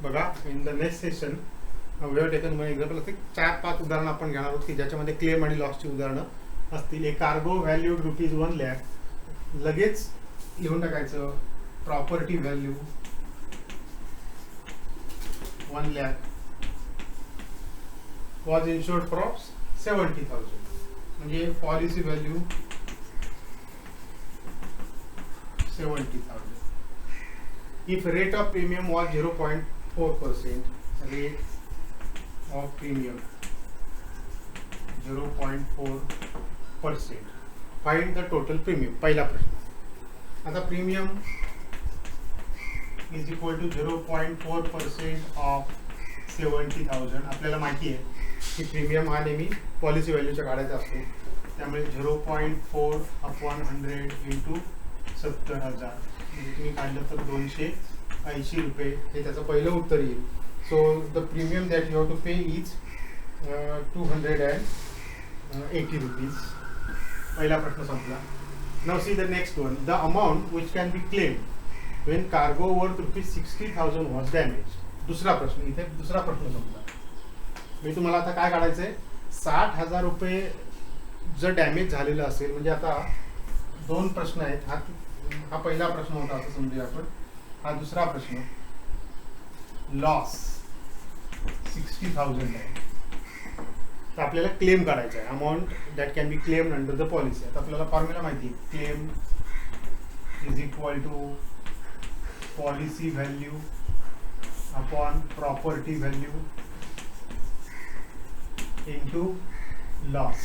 बघा, in the next session we have taken one example. असे 4-5 उदाहरणं आपण घेणार आहोत की ज्याच्यामध्ये क्लेम आणि लॉसची उदाहरणं असतील. ए कार्गो व्हॅल्यूड ₹1,00,000. लगेच लिहून टाकायचं प्रॉपर्टी व्हॅल्यू 1,00,000 वॉज इन्शुर्ड फॉर 70,000. म्हणजे policy value 70,000. If rate of premium was 0.4%, rate of premium 0.4%, find the total premium. पहिला प्रश्न. आता premium is equal to 0.4% of 70,000. आपल्याला माहिती आहे की प्रीमियम हा नेहमी पॉलिसी व्हॅल्यूच्या काढायचा असतो. त्यामुळे 0.4/100 इंटू 70,000 तुम्ही काढलं तर ₹280 हे त्याचं पहिलं उत्तर येईल. So the premium that you have to pay is ₹280. पहिला प्रश्न संपला. Now see the next one. The amount which can be claim when cargo worth ₹60,000 was damage. दुसरा प्रश्न. इथे दुसरा प्रश्न संपला. मी तुम्हाला आता काय काढायचं आहे, ₹60,000 जर डॅमेज झालेलं असेल, म्हणजे आता दोन प्रश्न आहेत. हा पहिला प्रश्न होता असं समजूया आपण. हा दुसरा प्रश्न. लॉस 60,000 आहे, तर आपल्याला क्लेम करायचा आहे. Amount that can be claimed under the policy. आता आपल्याला फॉर्म्युला माहिती आहे. Claim is equal to policy value upon property value into loss.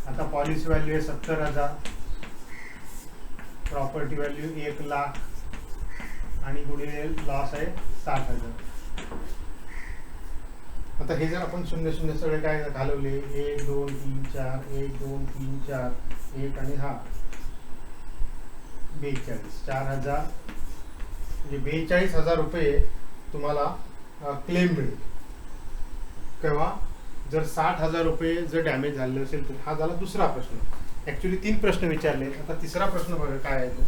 आता पॉलिसी व्हॅल्यू आहे 70,000, प्रॉपर्टी व्हॅल्यू 1,00,000 आणि गुणिले लॉस आहे 60,000. आता हे जर आपण 0-0 सगळे काय घालवले, 1 2 3 4 1 2 3 4 1 आणि हा 42, 4,000 म्हणजे ₹42,000 तुम्हाला क्लेम मिळेल. केव्हा? जर ₹60,000 जर डॅमेज झालेलं असेल तर. हा झाला दुसरा प्रश्न. ऍक्च्युली 3 प्रश्न विचारले. आता तिसरा प्रश्न बघा काय आहे तो.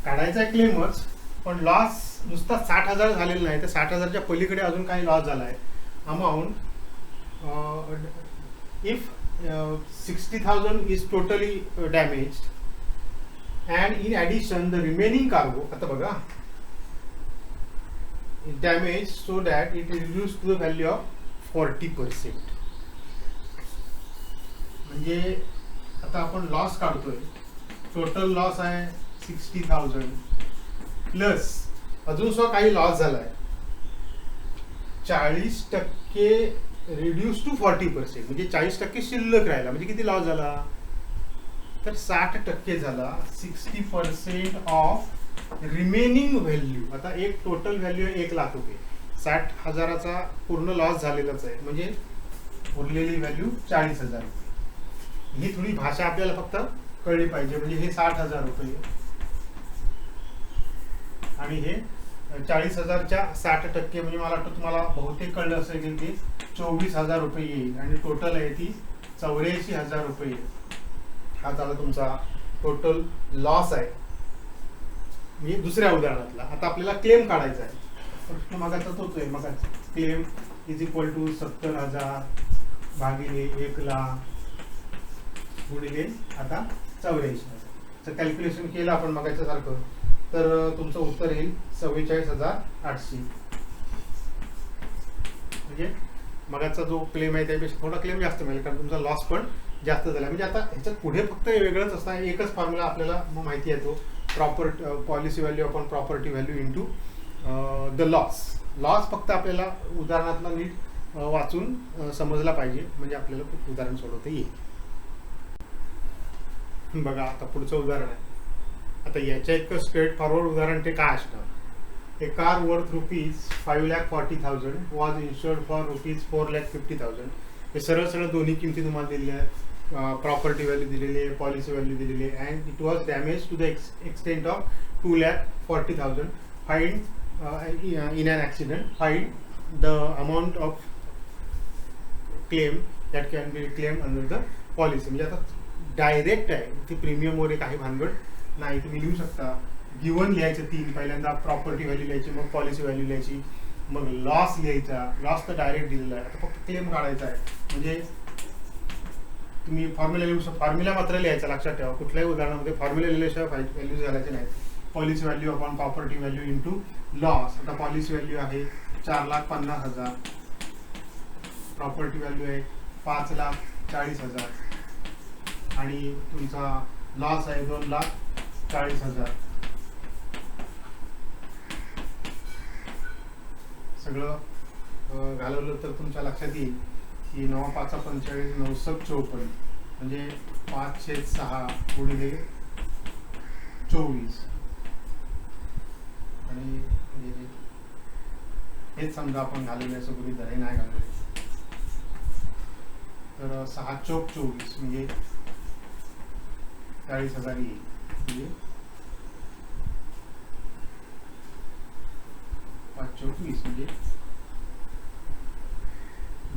काढायचा आहे क्लेमच, पण लॉस नुसता 60,000 झालेला नाही, तर 60,000च्या पलीकडे अजून काही लॉस झाला आहे. Amount if 60,000 is totally damaged and in addition the remaining cargo. आता बघा, damage so that it reduce to the value of 40%. म्हणजे आता आपण लॉस काढतोय. टोटल लॉस आहे 60,000 प्लस अजून सुद्धा काही लॉस झालाय 40% रिड्यूस टू 40%. म्हणजे 40% शिल्लक राहिला. म्हणजे किती लॉस झाला, तर 60% झाला. 60% ऑफ रिमेनिंग व्हॅल्यू. आता एक टोटल व्हॅल्यू आहे ₹1,00,000. 60,000चा पूर्ण लॉस झालेलाच आहे, म्हणजे उरलेली व्हॅल्यू ₹40,000. ही थोडी भाषा आपल्याला फक्त कळली पाहिजे. म्हणजे हे ₹60,000 आणि हे 40,000च्या 60% म्हणजे मला वाटतं तुम्हाला बहुतेक कळलं असेल की ते ₹24,000 येईल. आणि टोटल आहे ती ₹84,000. हा झाला तुमचा टोटल लॉस आहे, म्हणजे दुसऱ्या उदाहरणातला. आता आपल्याला क्लेम काढायचा आहे. प्रश्न मागाचा तोच आहे. मग क्लेम इज इक्वल टू 70,000 भागिले 1,00,000 गुणिले आता 84,000. कॅल्क्युलेशन केलं आपण मगाच्या सारखं, तर तुमचं उत्तर येईल 44,800. म्हणजे मगाचा जो क्लेम आहे त्यापेक्षा थोडा क्लेम जास्त मिळेल, कारण तुमचा लॉस पण जास्त झाला. म्हणजे आता ह्याच्यात पुढे फक्त वेगळंच असतं. एकच फॉर्म्युला आपल्याला माहिती आहे, तो policy value upon property value into the loss. Loss फक्त आपल्याला उदाहरणातला नीट वाचून समजला पाहिजे, म्हणजे आपल्याला खूप उदाहरण सोडवता येईल. बघा, आता पुढचं उदाहरण आहे. आता याच्या इतकं स्ट्रेट फॉरवर्ड उदाहरण ते काय असणार. ए कार वर्थ ₹5,40,000 वॉज इन्शुर्ड फॉर ₹4,50,000. हे सरळ सरळ दोन्ही किमती तुम्हाला दिलेल्या आहेत. प्रॉपर्टी व्हॅल्यू दिलेली आहे, पॉलिसी व्हॅल्यू दिलेली आहे. And it was damage to the extent of ₹2,40,000. Find in an accident, find the amount of claim that can be claimed under the policy. म्हणजे आता डायरेक्ट आहे, ती प्रीमियम वगैरे काही भानगड नाही, तुम्ही लिहू शकता. गिवन लिहायचं 3, पहिल्यांदा प्रॉपर्टी व्हॅल्यू लिहायची, मग पॉलिसी व्हॅल्यू लिहायची, मग लॉस लिहायचा. लॉस तर डायरेक्ट दिलेला आहे, आता फक्त क्लेम काढायचा आहे. म्हणजे तुम्ही फॉर्म्युला लिहू शकता, फॉर्म्युला मात्र लिहायचा. लक्षात ठेवा, कुठल्याही उदाहरणामध्ये फॉर्म्युला लिहिल्याशिवाय व्हॅल्यूज घालायचे नाहीत. Policy value upon property value into loss. आता पॉलिसी व्हॅल्यू आहे 4,50,000, प्रॉपर्टी व्हॅल्यू आहे 5,40,000 आणि तुमचा लॉस आहे 2,40,000. सगळं घालवलं तर तुमच्या लक्षात येईल की 9×5=45, 9×7=54, म्हणजे 5/6 गुणिले 24. आणि हेच समजा आपण घालवल्याचं गृहीत धरा, हे नाही घालवले तर 6×4=24 म्हणजे 40,000 येईल. म्हणजे 5×4=20 म्हणजे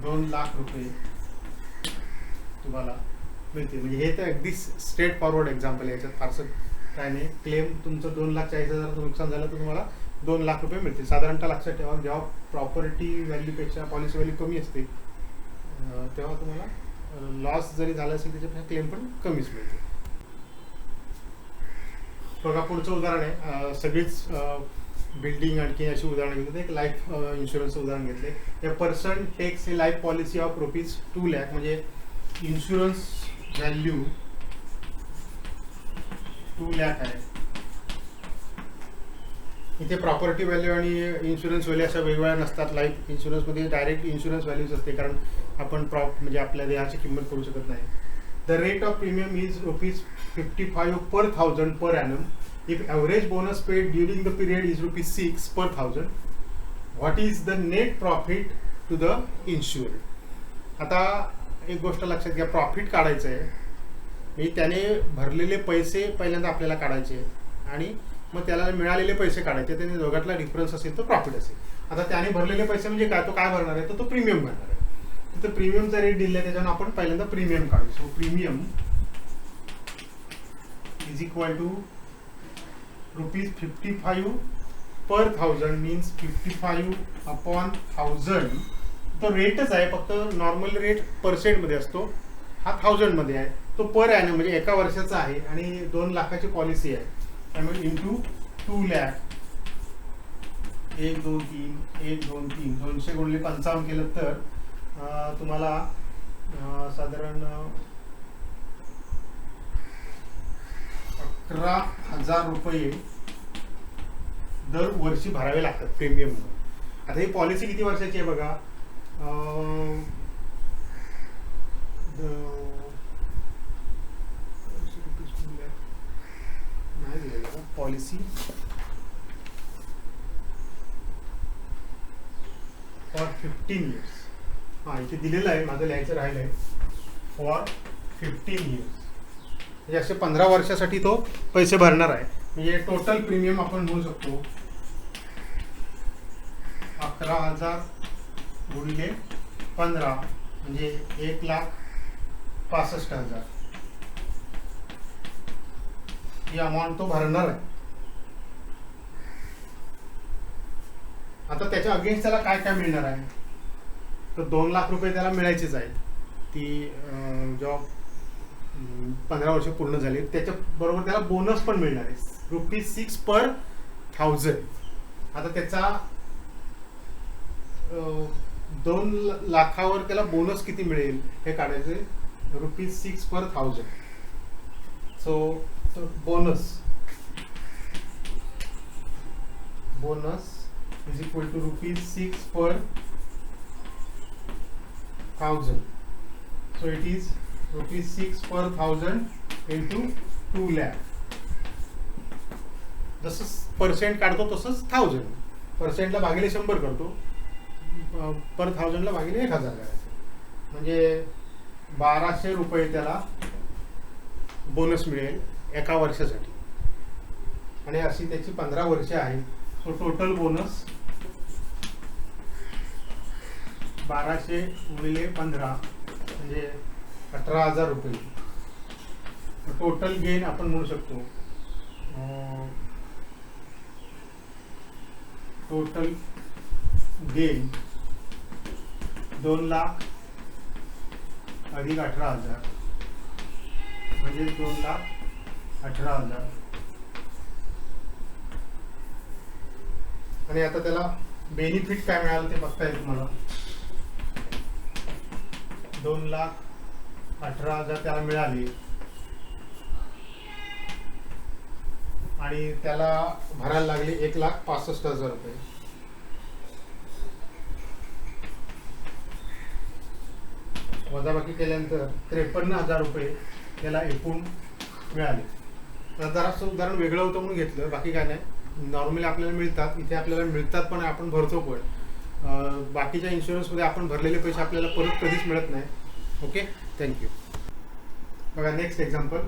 2,00,000 रुपये तुम्हाला मिळते. म्हणजे हे तर अगदी स्ट्रेट फॉरवर्ड एक्झाम्पल आहे, याच्यात फारसं काय नाही. क्लेम तुमचं 2,40,000 नुकसान झालं तर तुम्हाला 2,00,000 रुपये मिळतील. साधारणतः लक्षात ठेवा, जेव्हा प्रॉपर्टी व्हॅल्यूपेक्षा पॉलिसी व्हॅल्यू कमी असते तेव्हा तुम्हाला लॉस जरी झाला असेल त्याच्यापेक्षा क्लेम पण कमीच मिळते. बघा पुढचं उदाहरण आहे, सगळीच बिल्डिंग आणखी अशी उदाहरणं घेतली. एक लाईफ इन्शुरन्सचं उदाहरण घेतले. A person takes a life policy of ₹2,00,000, म्हणजे इन्शुरन्स व्हॅल्यू 2,00,000 आहे. इथे प्रॉपर्टी व्हॅल्यू आणि इन्शुरन्स व्हॅल्यू अशा वेगवेगळ्या नसतात. लाईफ इन्शुरन्समध्ये डायरेक्ट इन्शुरन्स व्हॅल्यूज असते, कारण आपण म्हणजे आपल्या देहाची किंमत करू शकत नाही. The rate of premium is ₹55 per 1,000 per annum. If average bonus paid during the period is ₹6 per 1,000, what is the net profit to the insured? आता एक गोष्ट लक्षात घ्या, प्रॉफिट काढायचं आहे म्हणजे त्याने भरलेले पैसे पहिल्यांदा आपल्याला काढायचे आणि मग त्याला मिळालेले पैसे काढायचे. त्याने दोघातला डिफरन्स असेल तर प्रॉफिट असेल. आता त्याने भरलेले पैसे म्हणजे काय, तो काय भरणार आहे, तर तो प्रीमियम भरणार आहे. तर प्रीमियमचा रेट दिला आहे, त्याच्यावर आपण पहिल्यांदा प्रीमियम काढू. So premium is equal to ₹55 per 1,000 means 55/1000. तो रेटच आहे, फक्त नॉर्मल रेट पर्सेंटमध्ये असतो, हा 1000मध्ये आहे. तो पर ॲनम म्हणजे एका वर्षाचा आहे आणि 2,00,000ची पॉलिसी आहे, त्यामुळे इंटू 2,00,000 1 2 3 1 2 3 200 गुणिले 55 केलं तर तुम्हाला साधारण 11,000 रुपये दरवर्षी भरावे लागतात प्रीमियम म्हणून. आता ही पॉलिसी किती वर्षाची आहे बघा, नाही दिलेलं का पॉलिसी फॉर 15 years. हां, इथे दिलेलं आहे, माझं लिहायचं राहिलं आहे, फॉर 15 years. म्हणजे असे 15 वर्षासाठी तो पैसे भरणार आहे. म्हणजे टोटल प्रीमियम आपण म्हणू शकतो 11,000 गुणिले 15 म्हणजे 1,65,000 ही अमाऊंट तो भरणार आहे. आता त्याच्या अगेन्स्ट त्याला काय काय मिळणार आहे, तर 2,00,000 रुपये त्याला मिळायचेच आहेत. ती जॉब 15 वर्ष पूर्ण झाली, त्याच्याबरोबर त्याला बोनस पण मिळणार आहे ₹6 per 1,000. आता त्याचा 2,00,000वर त्याला बोनस किती मिळेल हे काढायचे, ₹6 per 1,000. So bonus is equal to ₹6 per 1,000. So it is ₹6 per 1,000 into 2,00,000. जसं पर्सेंट काढतो तसंच 1,000 पर्सेंटला भागिले 100 करतो, पर 1,000ला भागिले 1,000 करायचं, म्हणजे 1,200 रुपये त्याला बोनस मिळेल एका वर्षासाठी. आणि अशी त्याची 15 वर्षे आहेत. सो टोटल बोनस 1,200 गुणिले 15 म्हणजे 18,000 रुपये. टोटल गेन आपण म्हणू शकतो टोटल गेन 2 लाख अधिक 18,000 म्हणजे 2,18,000. आणि आता त्याला बेनिफिट काय मिळालं ते बघता येईल तुम्हाला. 2,18,000 त्याला मिळाले आणि त्याला भरायला लागले 1,65,000 रुपये. वजाबाकी केल्यानंतर 53,000 रुपये त्याला एकूण मिळाले. तर जरासं उदाहरण वेगळं होतं म्हणून घेतलं, बाकी काय नाही. नॉर्मली आपल्याला मिळतात, इथे आपल्याला मिळतात पण आपण भरतो पण. बाकीच्या इन्शुरन्समध्ये आपण भरलेले पैसे आपल्याला परत कधीच मिळत नाही. Okay, thank you. बघा next example.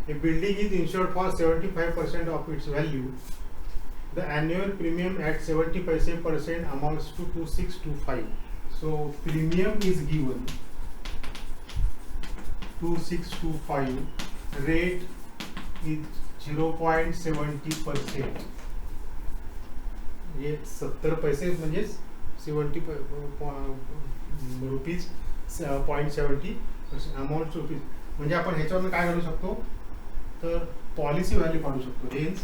A building is insured for 75% of its value. The annual premium at 70% amounts to 2625. So premium is given 2625. Rate is 0.70%. ये 70 पैसे म्हणजे 70 रुपीज 0.70% अमाऊंट रुपीज. म्हणजे आपण ह्याच्यावरून काय काढू शकतो तर पॉलिसी व्हॅल्यू काढू शकतो. Hence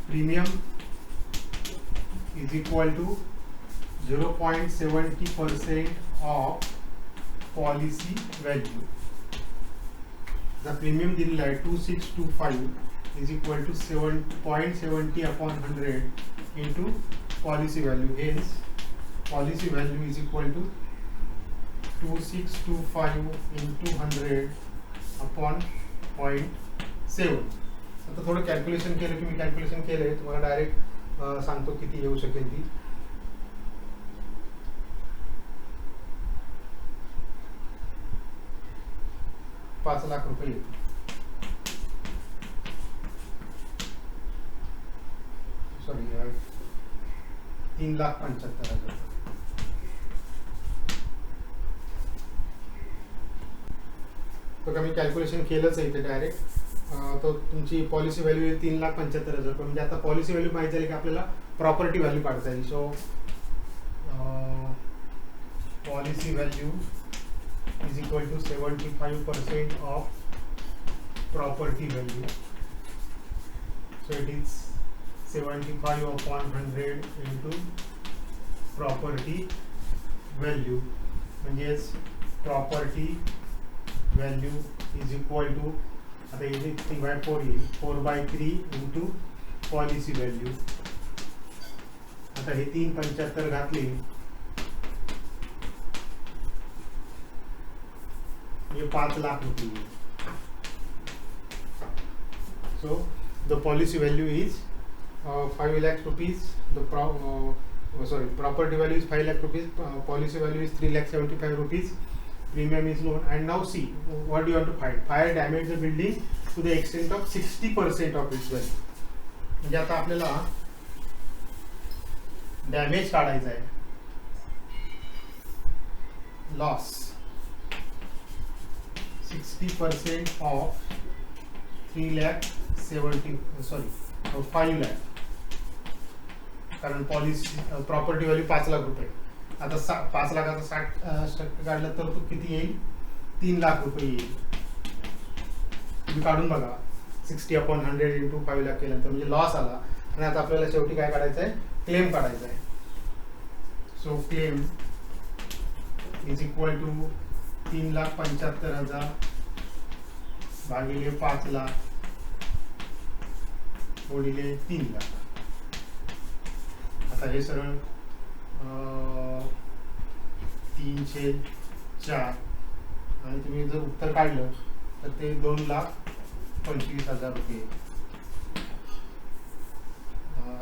premium is equal to 0.70% of policy value. The premium दिलेला आहे 2625 is equal to 7.70 upon 100 into policy value. Hence policy value is equal to 2625 into 100 upon 0.7. आता थोडं कॅल्क्युलेशन केलं की मी कॅल्क्युलेशन केलं आहे, तुम्हाला डायरेक्ट सांगतो किती येऊ शकेल ती. ₹5,00,000 येते. सॉरी 3,75,000. तर मी कॅल्क्युलेशन केलंच आहे इथे डायरेक्ट. तर तुमची पॉलिसी व्हॅल्यू येईल 3,75,000 रुपये. म्हणजे आता पॉलिसी व्हॅल्यू माहिती झाली की आपल्याला प्रॉपर्टी व्हॅल्यू काढता येईल. So policy value is equal to 75% of property value. So it is 75 upon 100 into property value. म्हणजेच property value is equal to आता इथे 3/4 येईल 4/3 into policy value. आता हे 375 घातले ये 5,00,000 रुपये. So the policy value is 5 lakh rupees. Property value is 5 lakh rupees. Policy value is 3,75,000 rupees. Premium is known. And now see what do you want to find. Fire damage the building to the extent of 60% of its value. म्हणजे आता आपल्याला damage काढायचा आहे. Loss 60% of 5 lakh. कारण policy property value 5,00,000 रुपये. आता 5,00,000चा 60% काढलं तर तो किती येईल 3,00,000 रुपये येईल. तुम्ही काढून बघा 60 अपॉन 100 इंटू 5,00,000 केल्यानंतर म्हणजे लॉस आला. आणि आता आपल्याला शेवटी काय काढायचं आहे क्लेम काढायचा आहे. So claim is equal to 3,75,000 भागिले 5,00,000 गुणिले 3,00,000. आता हे सरळ 304 आणि तुम्ही जर उत्तर काढलं तर ते 2,25,000 रुपये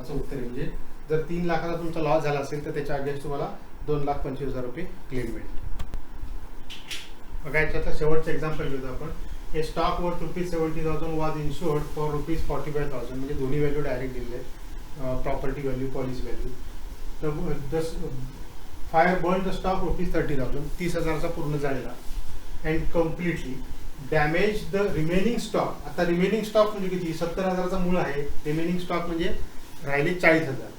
असं उत्तर आहे. म्हणजे जर 3,00,000चा तुमचा लॉस झाला असेल तर त्याच्या अगेन्स्ट तुम्हाला 2,25,000 रुपये क्लेम मिळेल. बघा याच्यातलं शेवटचं एक्झाम्पल घेतो आपण. ए स्टॉक वर्थ ₹70,000 वॉज इन्शुर्ड फॉर ₹45,000. म्हणजे दोन्ही व्हॅल्यू डायरेक्ट दिले आहेत, प्रॉपर्टी व्हॅल्यू पॉलिसी व्हॅल्यू. तर फायर बर्न द स्टॉक ₹30,000. 30,000चा पूर्ण झालेला. And completely damage the remaining stock. आता रिमेनिंग स्टॉक म्हणजे किती? 70,000चा मूळ आहे. रिमेनिंग स्टॉक म्हणजे राहिले 40,000.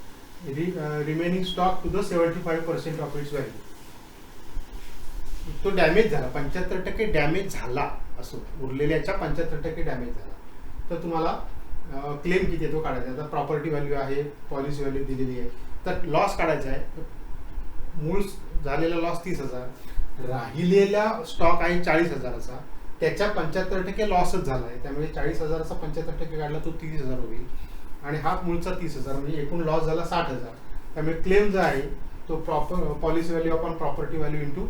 Remaining stock to the 75% of its value. तो डॅमेज झाला, 75% डॅमेज झाला असो, उरलेल्याच्या 75% डॅमेज झाला, तर तुम्हाला क्लेम किती आहे तो काढायचा. आता प्रॉपर्टी व्हॅल्यू आहे, पॉलिसी व्हॅल्यू दिलेली आहे, तर लॉस काढायचा आहे. मूळ झालेला लॉस 30,000, राहिलेला स्टॉक आहे 40,000चा, त्याच्या 75% लॉसच झाला आहे. त्यामुळे 40,000चा 75% काढला तो 30,000 होईल, आणि हा मूळचा 30,000, म्हणजे एकूण लॉस झाला 60,000. त्यामुळे क्लेम जो आहे तो policy value upon property value into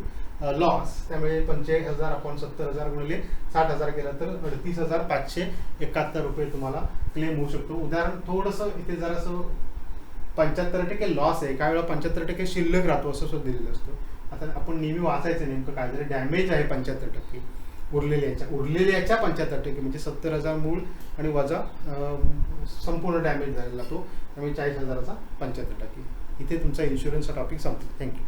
loss. त्यामुळे 45,000 अपॉन 70,000 गुणिले 60,000 केला तर 38,571 रुपये तुम्हाला क्लेम होऊ शकतो. उदाहरण थोडंसं इथे जरासं 75% लॉस आहे, काही वेळा 75% शिल्लक राहतो असं सुद्धा दिलेलं असतं. आता आपण नेहमी वाचायचं नेमकं काय झालं. डॅमेज आहे 75%, उरलेल्याच्या 75% म्हणजे 70,000 मूळ आणि वजा संपूर्ण डॅमेज झालेला तो, त्यामुळे 40,000चा 75%. इथे तुमचा इन्शुरन्सचा टॉपिक संपतो. थँक्यू.